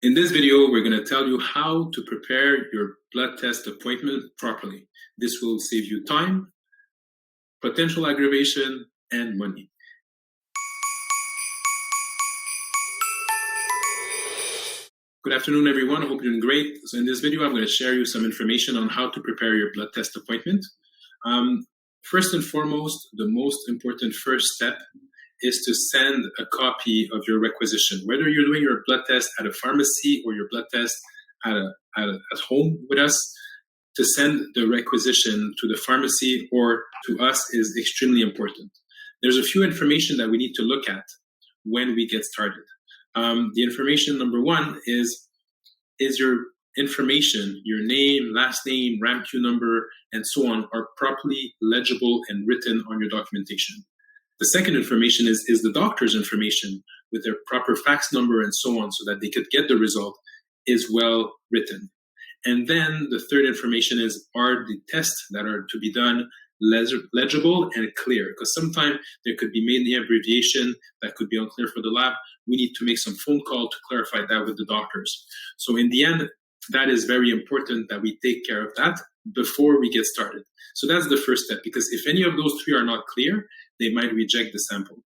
In this video, we're going to tell you how to prepare your blood test appointment properly. This will save you time, potential aggravation, and money. Good afternoon, everyone. I hope you're doing great. So in this video, I'm going to share you some information on how to prepare your blood test appointment. First and foremost, the most important first step is to send a copy of your requisition. Whether you're doing your blood test at a pharmacy or your blood test at home with us, to send the requisition to the pharmacy or to us is extremely important. There's a few information that we need to look at when we get started. The information number one is your information, your name, last name, RAMQ number, and so on are properly legible and written on your documentation. The second information is the doctor's information with their proper fax number and so on so that they could get the result is well written. And then the third information is, are the tests that are to be done legible and clear? Because sometimes there could be many abbreviation that could be unclear for the lab. We need to make some phone call to clarify that with the doctors. So in the end, that is very important that we take care of that before we get started. So that's the first step, because if any of those three are not clear, they might reject the sample.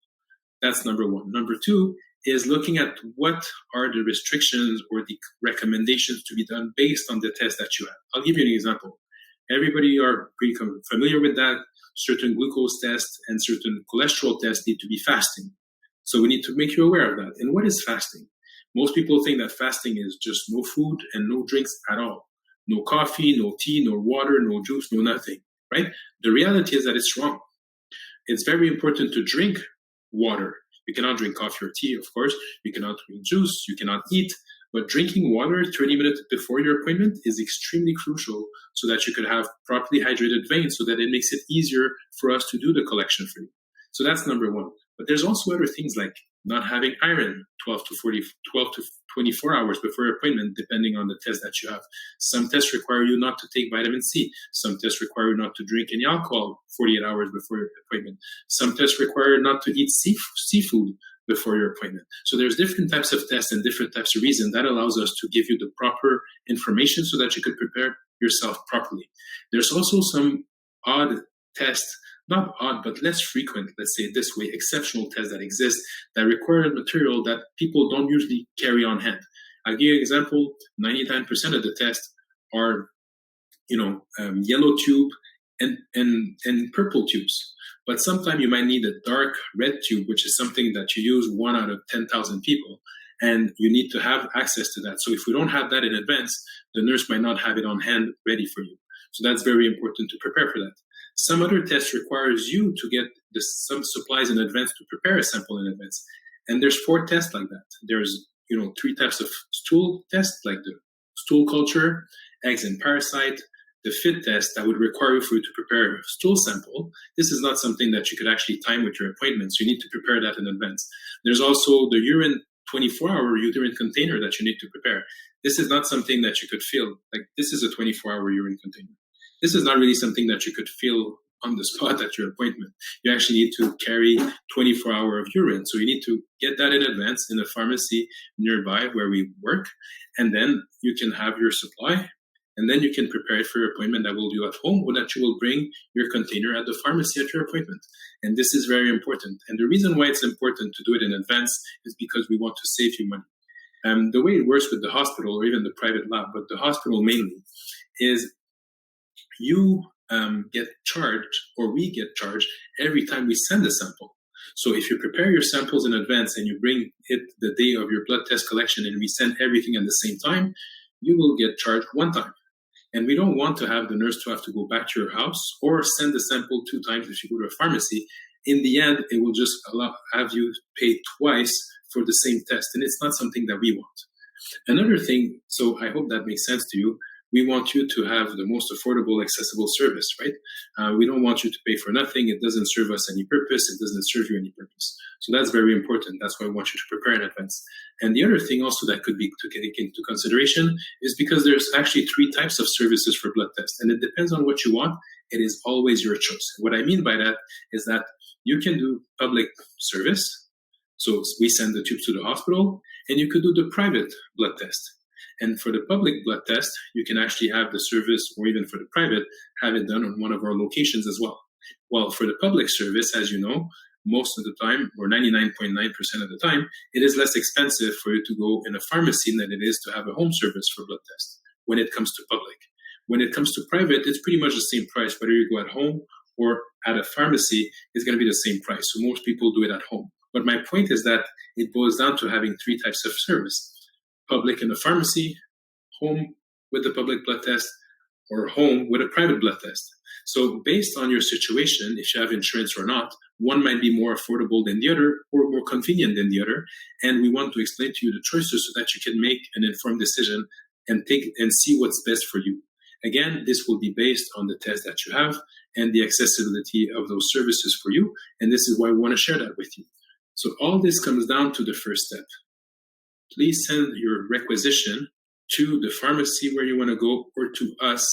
That's number one. Number two is looking at what are the restrictions or the recommendations to be done based on the test that you have. I'll give you an example. Everybody are pretty familiar with that. Certain glucose tests and certain cholesterol tests need to be fasting. So we need to make you aware of that. And what is fasting? Most people think that fasting is just no food and no drinks at all. No coffee, no tea, no water, no juice, no nothing, right? The reality is that it's wrong. It's very important to drink water. You cannot drink coffee or tea, of course. You cannot drink juice. You cannot eat. But drinking water 30 minutes before your appointment is extremely crucial so that you could have properly hydrated veins so that it makes it easier for us to do the collection for you. So that's number one. But there's also other things like not having iron 12 to 24 hours before your appointment, depending on the test that you have. Some tests require you not to take vitamin C. Some tests require you not to drink any alcohol 48 hours before your appointment. Some tests require not to eat seafood before your appointment. So there's different types of tests and different types of reasons that allows us to give you the proper information so that you could prepare yourself properly. There's also some odd tests, not odd, but less frequent, let's say it this way, exceptional tests that exist that require material that people don't usually carry on hand. I'll give you an example. 99% of the tests are, yellow tube and purple tubes. But sometimes you might need a dark red tube, which is something that you use 1 out of 10,000 people. And you need to have access to that. So if we don't have that in advance, the nurse might not have it on hand ready for you. So that's very important to prepare for that. Some other tests requires you to get some supplies in advance to prepare a sample in advance. And there's 4 tests like that. There's, 3 types of stool tests, like the stool culture, eggs and parasite, the fit test that would require for you to prepare a stool sample. This is not something that you could actually time with your appointment, so you need to prepare that in advance. There's also the urine 24-hour urine container that you need to prepare. This is not something that you could fill. Like, this is a 24-hour urine container. This is not really something that you could fill on the spot at your appointment. You actually need to carry 24-hour of urine. So you need to get that in advance in a pharmacy nearby where we work. And then you can have your supply. And then you can prepare it for your appointment that we'll do at home, or that you will bring your container at the pharmacy at your appointment. And this is very important. And the reason why it's important to do it in advance is because we want to save you money. The way it works with the hospital or even the private lab, but the hospital mainly, is you get charged, or we get charged, every time we send a sample. So if you prepare your samples in advance and you bring it the day of your blood test collection and we send everything at the same time, you will get charged one time. And we don't want to have the nurse to have to go back to your house or send the sample 2 times if you go to a pharmacy. In the end, it will just have you pay twice for the same test. And it's not something that we want. Another thing, so I hope that makes sense to you, we want you to have the most affordable, accessible service, right? We don't want you to pay for nothing. It doesn't serve us any purpose. It doesn't serve you any purpose. So that's very important. That's why I want you to prepare in advance. And the other thing also that could be taken into consideration is because there's actually 3 types of services for blood tests, and it depends on what you want. It is always your choice. What I mean by that is that you can do public service. So we send the tubes to the hospital, and you could do the private blood test. And for the public blood test, you can actually have the service, or even for the private, have it done on one of our locations as well. Well, for the public service, as you know, most of the time, or 99.9% of the time, it is less expensive for you to go in a pharmacy than it is to have a home service for blood tests when it comes to public. When it comes to private, it's pretty much the same price. Whether you go at home or at a pharmacy, it's going to be the same price. So most people do it at home. But my point is that it boils down to having three types of service: public in the pharmacy, home with the public blood test, or home with a private blood test. So based on your situation, if you have insurance or not, one might be more affordable than the other or more convenient than the other. And we want to explain to you the choices so that you can make an informed decision and see what's best for you. Again, this will be based on the test that you have and the accessibility of those services for you. And this is why we want to share that with you. So all this comes down to the first step. Please send your requisition to the pharmacy where you want to go, or to us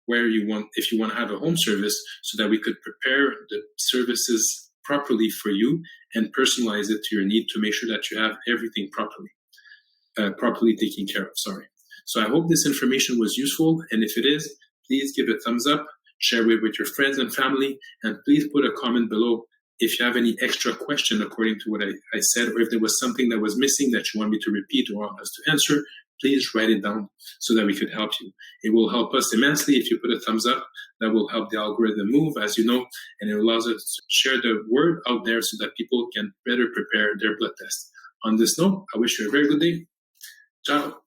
where you want, if you want to have a home service, so that we could prepare the services properly for you and personalize it to your need to make sure that you have everything properly taken care of. So I hope this information was useful, and if it is, please give a thumbs up, share it with your friends and family, and please put a comment below if you have any extra question according to what I said, or if there was something that was missing that you want me to repeat or want us to answer. Please write it down so that we could help you. It will help us immensely if you put a thumbs up. That will help the algorithm move, as you know, and it allows us to share the word out there so that people can better prepare their blood test. On this note, I wish you a very good day. Ciao.